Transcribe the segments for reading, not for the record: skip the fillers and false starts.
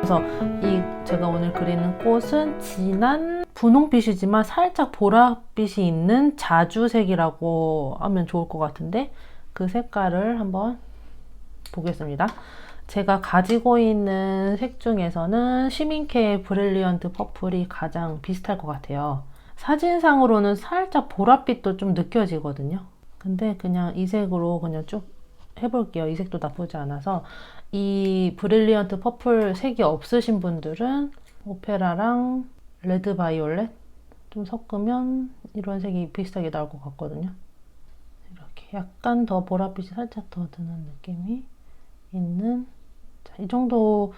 그래서 제가 오늘 그리는 꽃은 진한 분홍빛이지만 살짝 보랏빛이 있는 자주색이라고 하면 좋을 것 같은데, 그 색깔을 한번 보겠습니다. 제가 가지고 있는 색 중에서는 시민케의 브릴리언트 퍼플이 가장 비슷할 것 같아요. 사진상으로는 살짝 보랏빛도 좀 느껴지거든요. 근데 그냥 이 색으로 그냥 쭉 해볼게요. 이 색도 나쁘지 않아서. 이 브릴리언트 퍼플 색이 없으신 분들은 오페라랑 레드 바이올렛 좀 섞으면 이런 색이 비슷하게 나올 것 같거든요. 이렇게 약간 더 보랏빛이 살짝 더 드는 느낌이 있는, 자, 이 정도면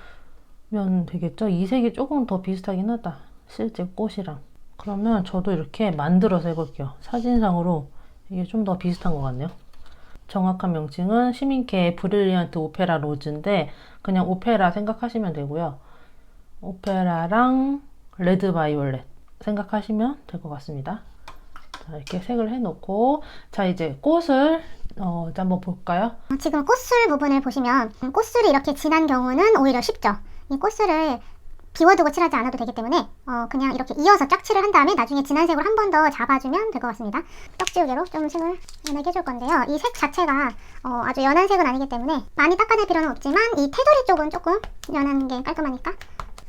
되겠죠? 이 색이 조금 더 비슷하긴 하다, 실제 꽃이랑. 그러면 저도 이렇게 만들어서 해볼게요. 사진상으로 이게 좀 더 비슷한 것 같네요. 정확한 명칭은 시민케의 브릴리언트 오페라 로즈인데 그냥 오페라 생각하시면 되고요. 오페라랑 레드 바이올렛 생각하시면 될 것 같습니다. 자, 이렇게 색을 해놓고, 자, 이제 꽃을 이제 한번 볼까요? 지금 꽃술 부분을 보시면 꽃술이 이렇게 진한 경우는 오히려 쉽죠. 이 꽃술을 비워두고 칠하지 않아도 되기 때문에 그냥 이렇게 이어서 쫙 칠을 한 다음에 나중에 진한 색으로 한 번 더 잡아주면 될 것 같습니다. 떡지우개로 좀 색을 연하게 해줄 건데요. 이 색 자체가 아주 연한 색은 아니기 때문에 많이 닦아낼 필요는 없지만 이 테두리 쪽은 조금 연한 게 깔끔하니까.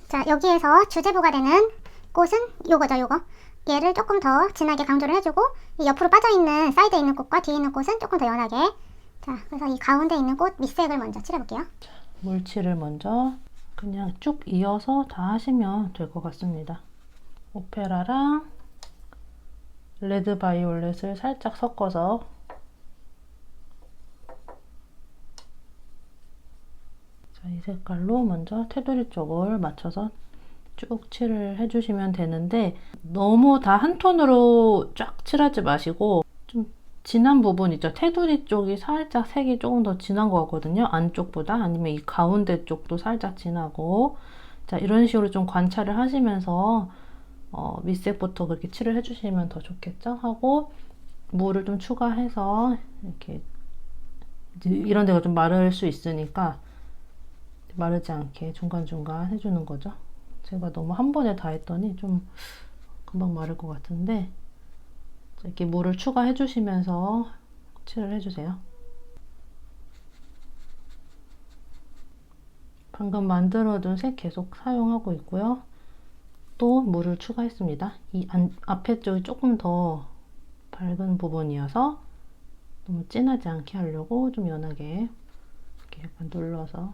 자, 여기에서 주제부가 되는 꽃은 요거죠, 요거. 얘를 조금 더 진하게 강조를 해주고, 이 옆으로 빠져있는 사이드에 있는 꽃과 뒤에 있는 꽃은 조금 더 연하게. 자, 그래서 이 가운데 있는 꽃 밑색을 먼저 칠해볼게요. 자, 물칠을 먼저 그냥 쭉 이어서 다 하시면 될 것 같습니다. 오페라랑 레드 바이올렛을 살짝 섞어서, 자, 이 색깔로 먼저 테두리 쪽을 맞춰서 쭉 칠을 해주시면 되는데, 너무 다 한 톤으로 쫙 칠하지 마시고 좀 진한 부분 있죠? 테두리 쪽이 살짝 색이 조금 더 진한 것 같거든요. 안쪽보다. 아니면 이 가운데 쪽도 살짝 진하고. 자, 이런 식으로 좀 관찰을 하시면서 밑색부터 그렇게 칠을 해주시면 더 좋겠죠? 하고 물을 좀 추가해서 이렇게 이런 데가 좀 마를 수 있으니까 마르지 않게 중간중간 해주는 거죠. 제가 너무 한 번에 다 했더니 좀 금방 마를 것 같은데, 이렇게 물을 추가해 주시면서 칠을 해주세요. 방금 만들어둔 색 계속 사용하고 있고요. 또 물을 추가했습니다. 이 앞에 쪽이 조금 더 밝은 부분이어서 너무 진하지 않게 하려고 좀 연하게 이렇게 약간 눌러서,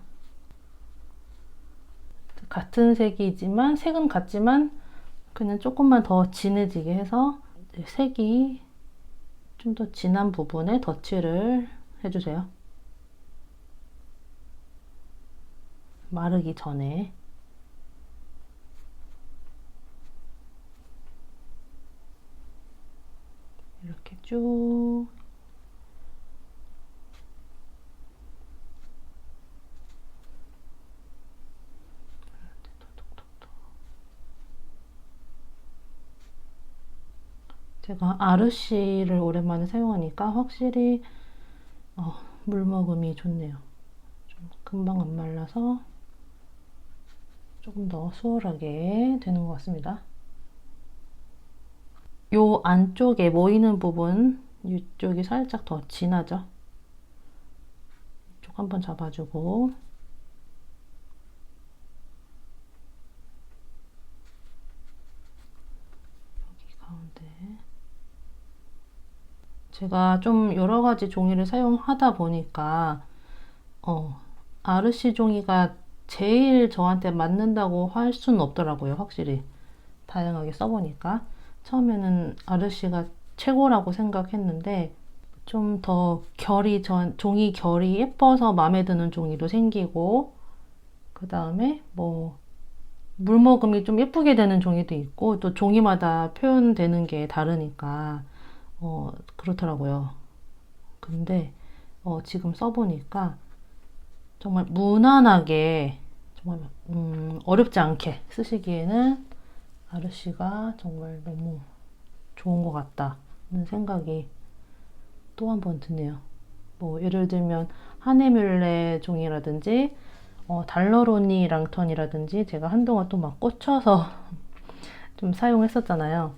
같은 색이지만 색은 같지만 그냥 조금만 더 진해지게 해서 색이 좀 더 진한 부분에 덧칠을 해주세요. 마르기 전에. 이렇게 쭉. 제가 아르시를 오랜만에 사용하니까 확실히 물먹음이 좋네요. 좀 금방 안 말라서 조금 더 수월하게 되는 것 같습니다. 요 안쪽에 모이는 부분, 이쪽이 살짝 더 진하죠? 이쪽 한번 잡아주고, 여기 가운데. 제가 좀 여러 가지 종이를 사용하다 보니까 아르시 종이가 제일 저한테 맞는다고 할 수는 없더라고요. 확실히 다양하게 써보니까 처음에는 아르시가 최고라고 생각했는데, 좀 더 종이 결이 예뻐서 마음에 드는 종이도 생기고, 그 다음에 뭐 물먹음이 좀 예쁘게 되는 종이도 있고, 또 종이마다 표현되는 게 다르니까 그렇더라고요. 근데 지금 써보니까 정말 무난하게, 정말 어렵지 않게 쓰시기에는 아르시가 정말 너무 좋은 것 같다는 생각이 또 한 번 드네요. 뭐 예를 들면 하네뮬레 종이라든지 달러로니 랑턴이라든지 제가 한동안 또 막 꽂혀서 좀 사용했었잖아요.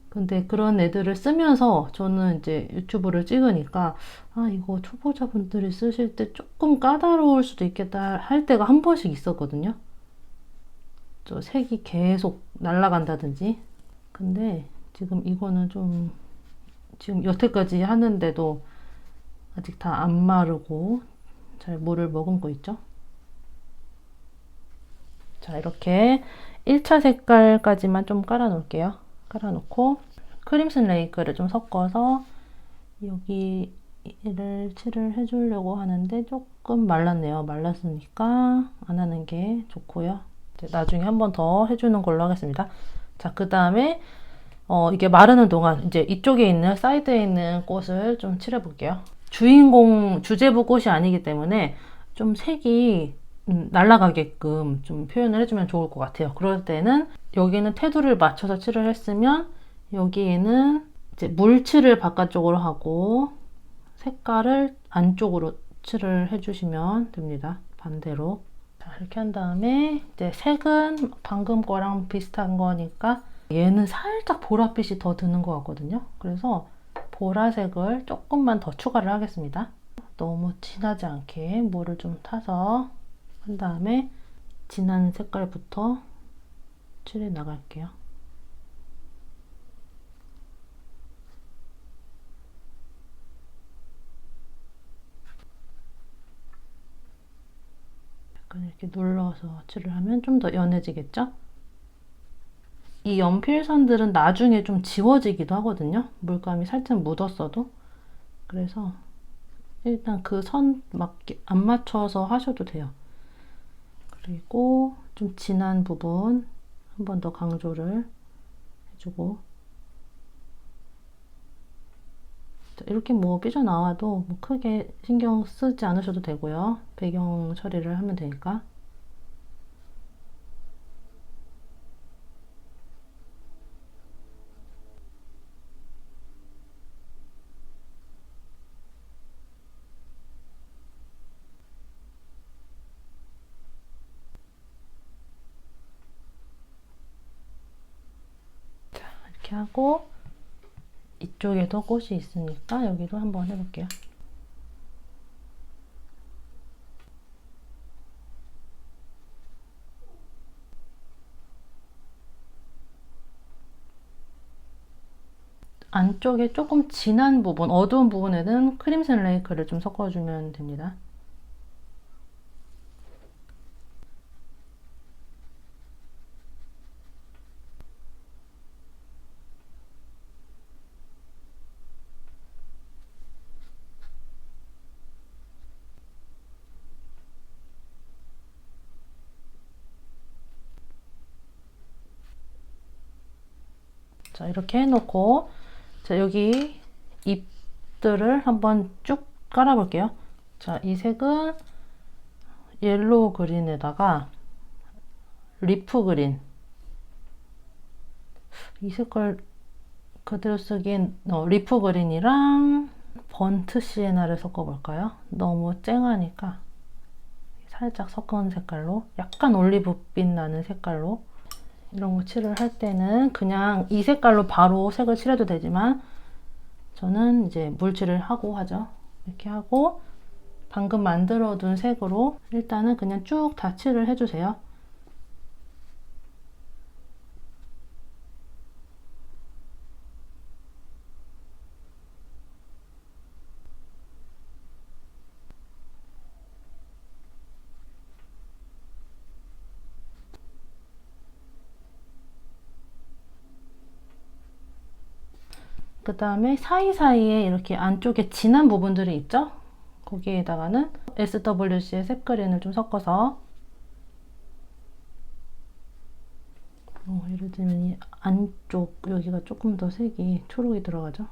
근데 그런 애들을 쓰면서 저는 이제 유튜브를 찍으니까 아, 이거 초보자분들이 쓰실 때 조금 까다로울 수도 있겠다 할 때가 한 번씩 있었거든요. 저 색이 계속 날아간다든지. 근데 지금 이거는 좀 지금 여태까지 하는데도 아직 다 안 마르고 잘 물을 머금고 있죠. 자, 이렇게 1차 색깔까지만 좀 깔아 놓을게요. 깔아 놓고 크림슨 레이크를 좀 섞어서 여기를 칠을 해주려고 하는데 조금 말랐네요. 말랐으니까 안 하는 게 좋고요. 이제 나중에 한 번 더 해주는 걸로 하겠습니다. 자, 그 다음에 이게 마르는 동안 이제 이쪽에 있는 사이드에 있는 꽃을 좀 칠해 볼게요. 주인공 주제부 꽃이 아니기 때문에 좀 색이 날아가게끔 좀 표현을 해주면 좋을 것 같아요. 그럴 때는 여기는 테두리를 맞춰서 칠을 했으면 여기에는 이제 물칠을 바깥쪽으로 하고 색깔을 안쪽으로 칠을 해주시면 됩니다. 반대로. 자, 이렇게 한 다음에 이제 색은 방금 거랑 비슷한 거니까 얘는 살짝 보랏빛이 더 드는 것 같거든요. 그래서 보라색을 조금만 더 추가를 하겠습니다. 너무 진하지 않게 물을 좀 타서 한 다음에 진한 색깔부터 칠해 나갈게요. 약간 이렇게 눌러서 칠을 하면 좀 더 연해지겠죠? 이 연필선들은 나중에 좀 지워지기도 하거든요. 물감이 살짝 묻었어도. 그래서 일단 그 선 안 맞춰서 하셔도 돼요. 그리고 좀 진한 부분 한 번 더 강조를 해주고 이렇게 뭐 삐져나와도 뭐 크게 신경 쓰지 않으셔도 되고요. 배경 처리를 하면 되니까. 자, 이렇게 하고 이쪽에도 꽃이 있으니까 여기도 한번 해볼게요. 안쪽에 조금 진한 부분, 어두운 부분에는 크림슨 레이크를 좀 섞어주면 됩니다. 자, 이렇게 해놓고 자, 여기 잎들을 한번 쭉 깔아볼게요. 자, 이 색은 옐로우 그린에다가 리프 그린. 이 색깔 그대로 쓰기엔 리프 그린이랑 번트 시에나를 섞어볼까요? 너무 쨍하니까 살짝 섞은 색깔로 약간 올리브빛 나는 색깔로 이런 거 칠을 할 때는 그냥 이 색깔로 바로 색을 칠해도 되지만 저는 이제 물칠을 하고 하죠. 이렇게 하고 방금 만들어둔 색으로 일단은 그냥 쭉 다 칠을 해주세요. 그 다음에 사이사이에 이렇게 안쪽에 진한 부분들이 있죠? 거기에다가는 SWC의 색 그린을 좀 섞어서 예를 들면 이 안쪽 여기가 조금 더 색이 초록이 들어가죠?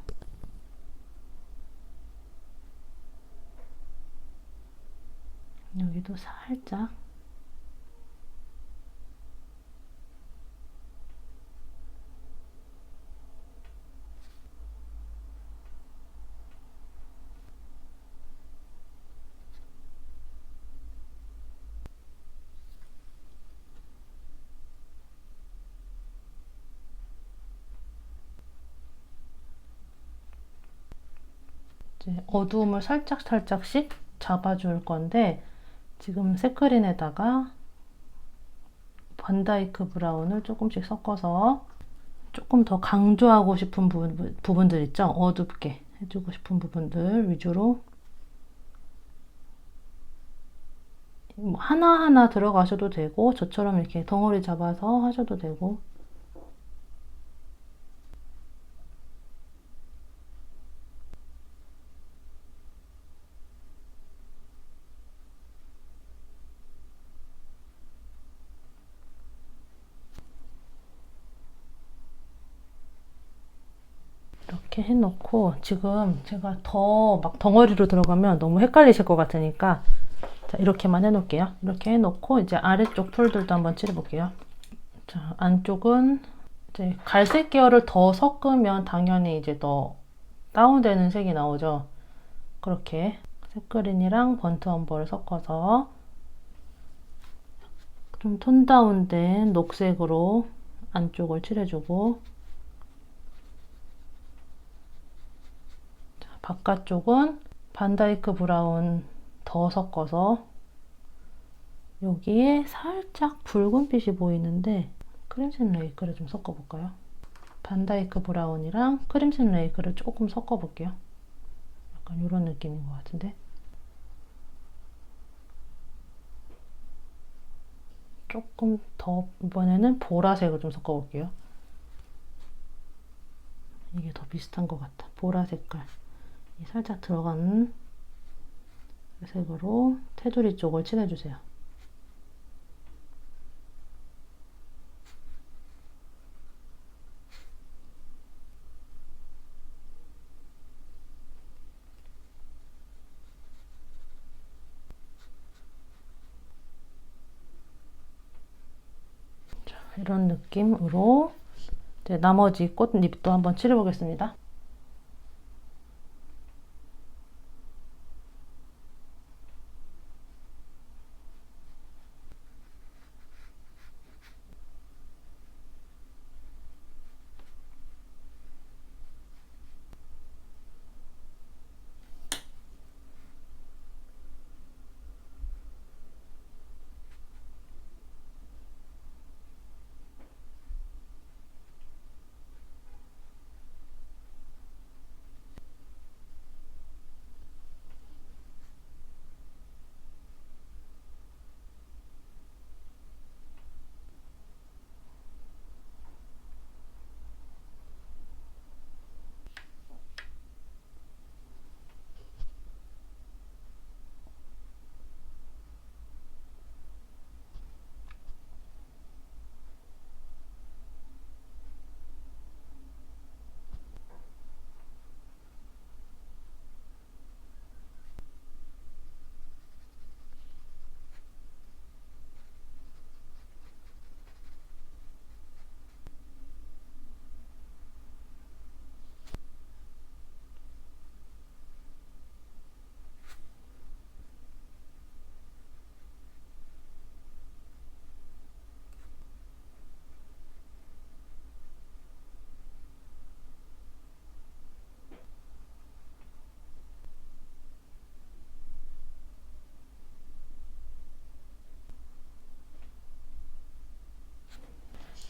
여기도 살짝 이제 어두움을 살짝씩 잡아줄 건데, 지금 새크린에다가 반다이크 브라운을 조금씩 섞어서 조금 더 강조하고 싶은 부분들 있죠? 어둡게 해주고 싶은 부분들 위주로 하나하나 들어가셔도 되고, 저처럼 이렇게 덩어리 잡아서 하셔도 되고. 이렇게 해놓고, 지금 제가 더 막 덩어리로 들어가면 너무 헷갈리실 것 같으니까, 자, 이렇게만 해놓을게요. 이렇게 해놓고 이제 아래쪽 풀들도 한번 칠해볼게요. 자, 안쪽은 이제 갈색 계열을 더 섞으면 당연히 이제 더 다운되는 색이 나오죠. 그렇게 색그린이랑 번트 엄버를 섞어서 좀 톤 다운된 녹색으로 안쪽을 칠해주고, 자, 바깥쪽은 반다이크 브라운 더 섞어서 여기에 살짝 붉은빛이 보이는데 크림슨 레이크를 좀 섞어볼까요? 반다이크 브라운이랑 크림슨 레이크를 조금 섞어볼게요. 약간 이런 느낌인 것 같은데, 조금 더 이번에는 보라색을 좀 섞어볼게요. 이게 더 비슷한 것 같다. 보라 색깔 살짝 들어간 색으로 테두리 쪽을 칠해주세요. 자, 이런 느낌으로 이제 나머지 꽃잎도 한번 칠해보겠습니다.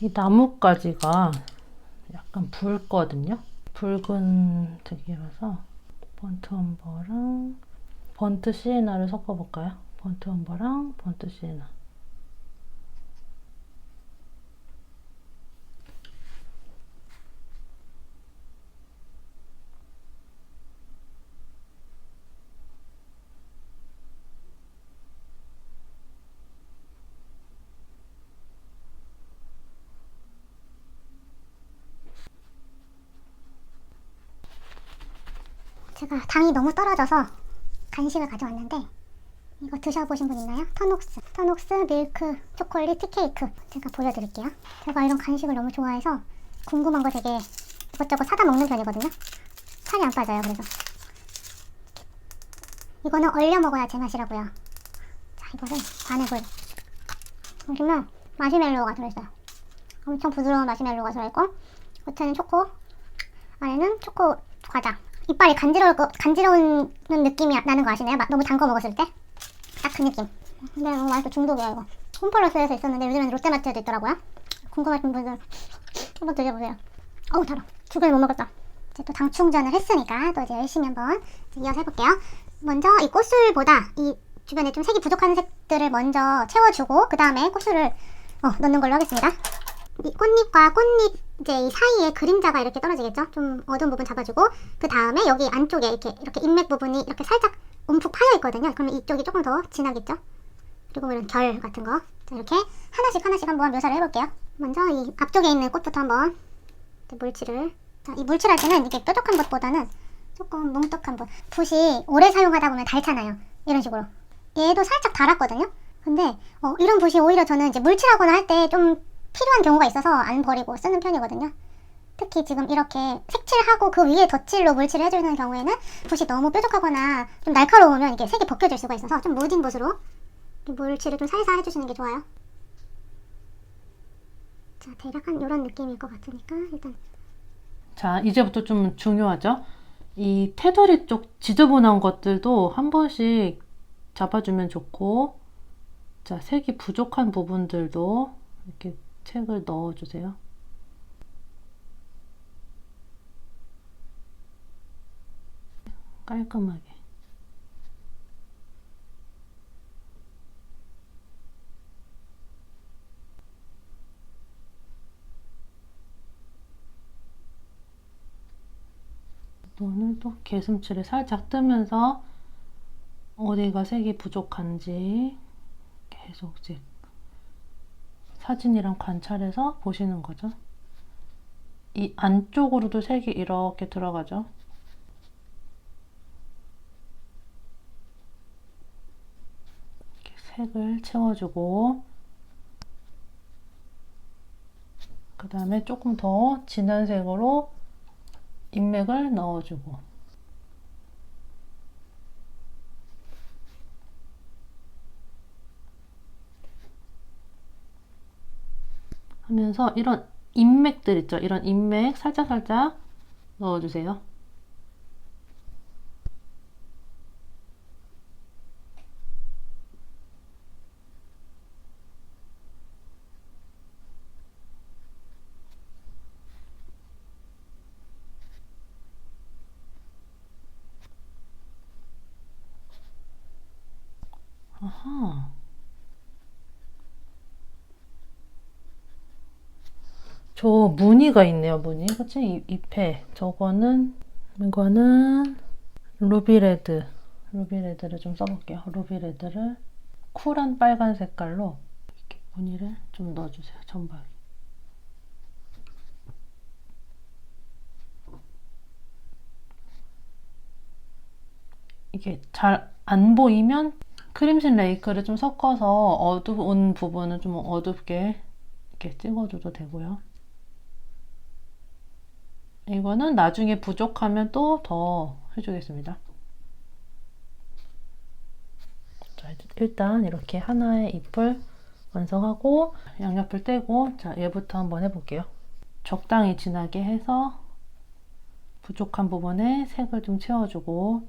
이 나뭇가지가 약간 붉거든요. 붉은 색이라서 번트 엄버랑 번트 시에나를 섞어볼까요? 번트 엄버랑 번트 시에나. 제가 당이 너무 떨어져서 간식을 가져왔는데, 이거 드셔보신 분 있나요? 터녹스 밀크 초콜릿 티케이크. 제가 보여드릴게요. 제가 이런 간식을 너무 좋아해서 궁금한 거 되게 이것저것 사다 먹는 편이거든요. 살이 안 빠져요. 그래서 이거는 얼려 먹어야 제맛이라고요. 자, 이거를 반을 보시면 마시멜로우가 들어있어요. 엄청 부드러운 마시멜로우가 들어있고, 겉에는 초코, 안에는 초코 과자, 이빨이 간지러운 느낌이 나는 거 아시나요? 너무 단 거 먹었을 때? 딱 그 느낌. 근데 너무 맛있어. 중독이야 이거. 홈플러스에서 있었는데 요즘엔 롯데마트에도 있더라고요. 궁금하신 분들 한번 드셔보세요. 어우 달아. 두 개를 못 먹었다. 이제 또 당 충전을 했으니까 또 이제 열심히 한번 이어서 해볼게요. 먼저 이 꽃술보다 이 주변에 좀 색이 부족한 색들을 먼저 채워주고 그 다음에 꽃술을 넣는 걸로 하겠습니다. 이 꽃잎과 꽃잎 이제 이 사이에 그림자가 이렇게 떨어지겠죠? 좀 어두운 부분 잡아주고 그 다음에 여기 안쪽에 이렇게 인맥 부분이 이렇게 살짝 움푹 파여 있거든요. 그러면 이쪽이 조금 더 진하겠죠? 그리고 이런 결 같은 거. 자, 이렇게 하나씩 한번 묘사를 해볼게요. 먼저 이 앞쪽에 있는 꽃부터 한번 물칠을. 자, 이 물칠할 때는 이렇게 뾰족한 붓보다는 조금 뭉툭한 붓. 붓이 오래 사용하다 보면 닳잖아요. 이런 식으로. 얘도 살짝 닳았거든요. 근데 이런 붓이 오히려 저는 이제 물칠하거나 할 때 좀 필요한 경우가 있어서 안 버리고 쓰는 편이거든요. 특히 지금 이렇게 색칠하고 그 위에 덧칠로 물칠을 해주는 경우에는 붓이 너무 뾰족하거나 좀 날카로우면 이게 색이 벗겨질 수가 있어서 좀 무딘 붓으로 물칠을 좀 살살 해주시는 게 좋아요. 자, 대략 한 이런 느낌일 것 같으니까 일단. 자, 이제부터 좀 중요하죠? 이 테두리 쪽 지저분한 것들도 한 번씩 잡아주면 좋고, 자, 색이 부족한 부분들도 이렇게 색을 넣어주세요. 깔끔하게. 오늘도 개슴칠을 살짝 뜨면서 어디가 색이 부족한지 계속 이제 사진이랑 관찰해서 보시는 거죠. 이 안쪽으로도 색이 이렇게 들어가죠. 이렇게 색을 채워주고 그 다음에 조금 더 진한 색으로 인맥을 넣어주고 하면서 이런 인맥들 있죠? 이런 인맥 살짝살짝 넣어주세요. 아하. 저 무늬가 있네요, 무늬. 그치? 잎에. 이거는 루비레드. 루비레드를 좀 써볼게요. 루비레드를 쿨한 빨간 색깔로 이렇게 무늬를 좀 넣어주세요, 전방에. 이게 잘 안 보이면 크림신 레이크를 좀 섞어서 어두운 부분은 좀 어둡게 이렇게 찍어줘도 되고요. 이거는 나중에 부족하면 또 더 해주겠습니다. 자, 일단 이렇게 하나의 잎을 완성하고 양옆을 떼고, 자, 얘부터 한번 해볼게요. 적당히 진하게 해서 부족한 부분에 색을 좀 채워주고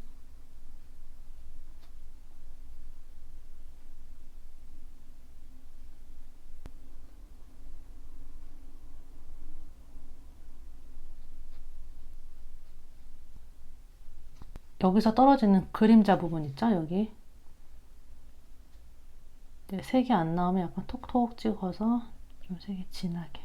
여기서 떨어지는 그림자 부분 있죠? 여기 색이 안 나오면 약간 톡톡 찍어서 좀 색이 진하게.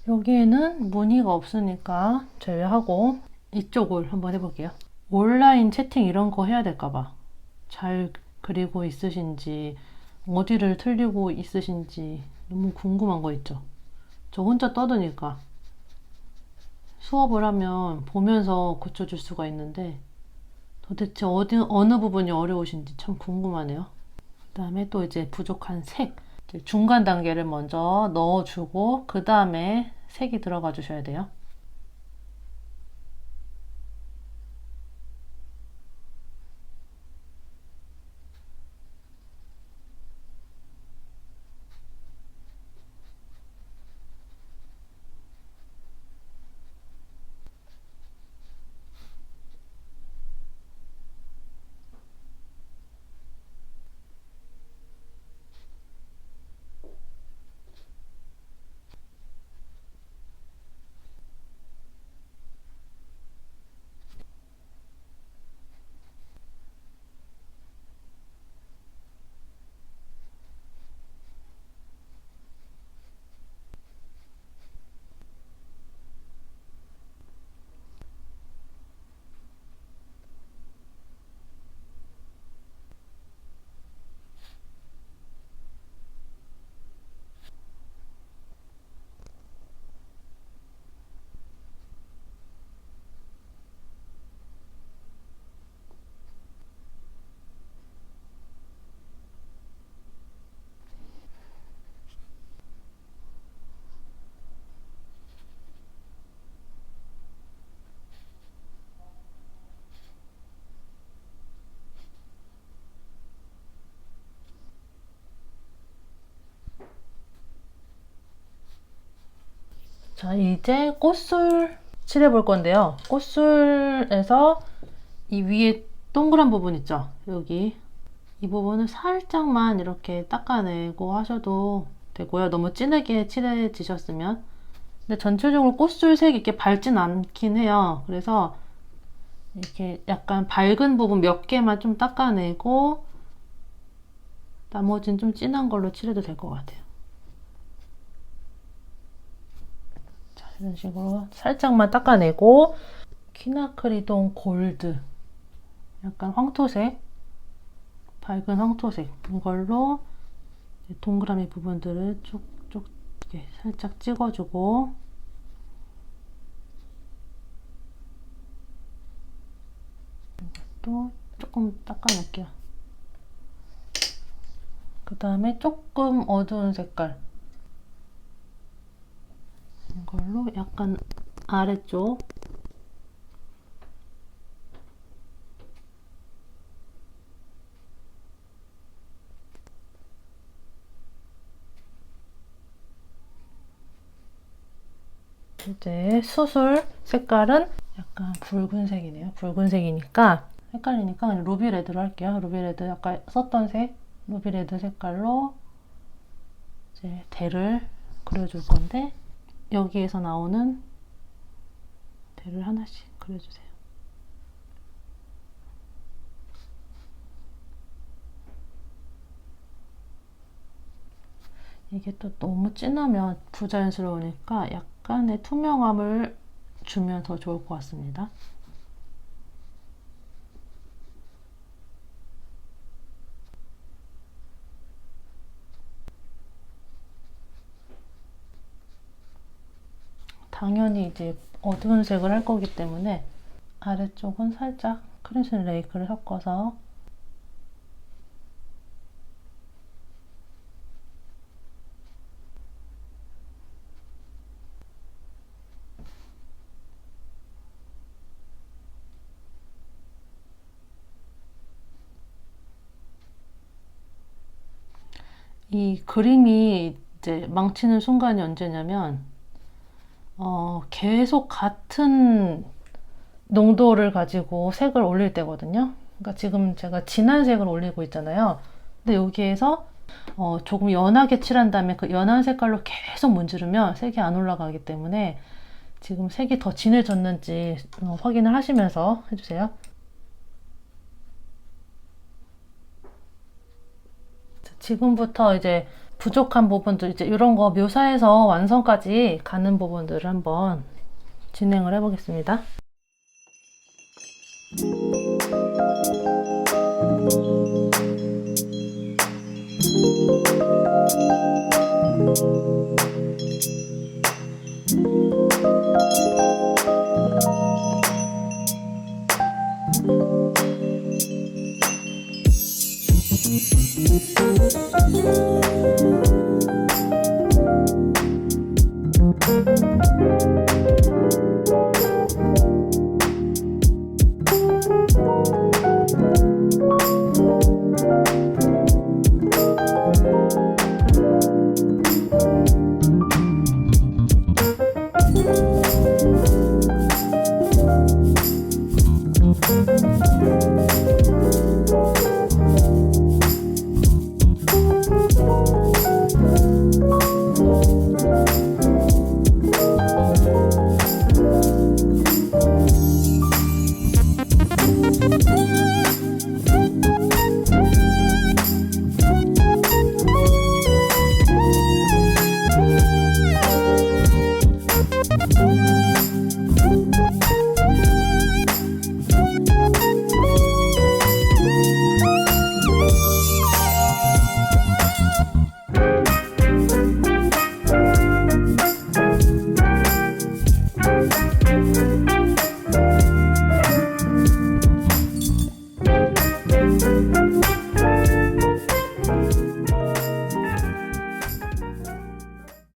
여기에는 무늬가 없으니까 제외하고 이쪽을 한번 해볼게요. 온라인 채팅 이런 거 해야 될까봐 잘 그리고 있으신지 어디를 틀리고 있으신지 너무 궁금한 거 있죠. 저 혼자 떠드니까 수업을 하면 보면서 고쳐줄 수가 있는데 도대체 어느 부분이 어려우신지 참 궁금하네요. 그다음에 또 이제 부족한 색, 이제 중간 단계를 먼저 넣어주고 그 다음에 색이 들어가 주셔야 돼요. 자, 이제 꽃술 칠해 볼 건데요. 꽃술에서 이 위에 동그란 부분 있죠? 여기 이 부분을 살짝만 이렇게 닦아내고 하셔도 되고요. 너무 진하게 칠해지셨으면. 근데 전체적으로 꽃술 색이 이렇게 밝진 않긴 해요. 그래서 이렇게 약간 밝은 부분 몇 개만 좀 닦아내고 나머지는 좀 진한 걸로 칠해도 될 것 같아요. 자, 이런 식으로 살짝만 닦아내고 키나크리동 골드, 약간 황토색, 밝은 황토색 이걸로 동그라미 부분들을 쭉쭉 이렇게 살짝 찍어주고, 또 조금 닦아낼게요. 그 다음에 조금 어두운 색깔 이걸로 약간 아래쪽 이제 수술 색깔은 약간 붉은색이네요. 붉은색이니까 헷갈리니까 그냥 루비레드로 할게요. 루비레드 아까 썼던 색 루비레드 색깔로 이제 대를 그려줄 건데 여기에서 나오는 대를 하나씩 그려주세요. 이게 또 너무 진하면 부자연스러우니까 약간의 투명함을 주면 더 좋을 것 같습니다. 당연히 이제 어두운 색을 할 거기 때문에 아래쪽은 살짝 크림슨 레이크를 섞어서 이 그림이 이제 망치는 순간이 언제냐면 계속 같은 농도를 가지고 색을 올릴 때거든요. 그러니까 지금 제가 진한 색을 올리고 있잖아요. 근데 여기에서 조금 연하게 칠한 다음에 그 연한 색깔로 계속 문지르면 색이 안 올라가기 때문에 지금 색이 더 진해졌는지 확인을 하시면서 해주세요. 지금부터 이제 부족한 부분들 이제 이런 거 묘사해서 완성까지 가는 부분들을 한번 진행을 해보겠습니다.